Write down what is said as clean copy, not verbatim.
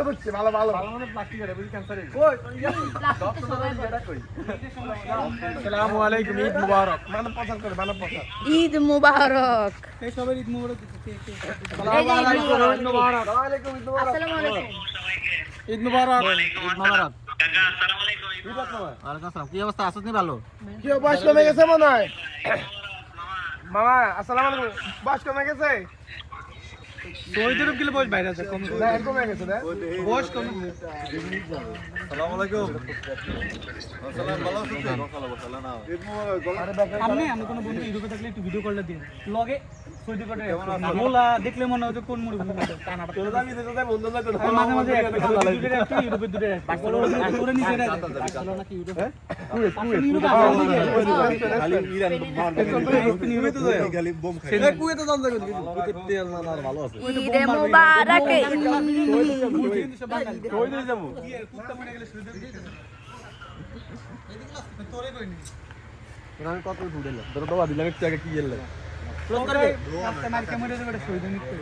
হচ্ছে ভালো ভালো ভালো মানে প্লাস্টিকের বুঝি ক্যান্সার ওই প্লাস্টিক সবাই বলে। আসসালামু আলাইকুম ঈদ মুবারক মানব প্রচার করে মানব প্রচার ঈদ মুবারক। এই সবাই ঈদ মুবারক আসসালামু আলাইকুম ঈদ মুবারক ওয়া আলাইকুম ঈদ মুবারক আসসালামু আলাইকুম। ঈদ মুবারক ঈদ মোবারক। ঈদ মুবারক ওয়ালাইকুম আসসালাম। কি অবস্থা, আছিস নি ভালো? কি বয়স কমে গেছে মনে হয় মামা আসসালামু আলাইকুম বয়স কমে গেছে সৈয়দের গেলে বয়স বাইরে আছে কম না এরকম হয়ে গেছে না বয়স কম আসসালামু আলাইকুম আসসালাম ভালো আছেন ঈদ মুবারক আরে ব্যাপার আমি কোনো বন্ধু ইউরোপে থাকলে একটু ভিডিও কলটা দিন লগে সৈয়দ করে মোলা দেখলে মনে হয় যে কোন মুড়ি টানা চলে যাবি তো তাই বন্ধ না তো মাঝে মাঝে একটা ইউরোপের দূরে তোরে নিচে বার্সেলোনা কি ইউরোপ খালি ইরান নিয়মিত যায় খালি বোম খায় এই কুয়েতে যান যাবেন কুয়েতে তেল না আর ভালো আছে ঈদ মুবারক। কই দিয়ে যাবো আমি কত ঘুরে তোর বাবা দিলাম একটু আগে কি গেলে মার ক্যামেরা সৈয়দ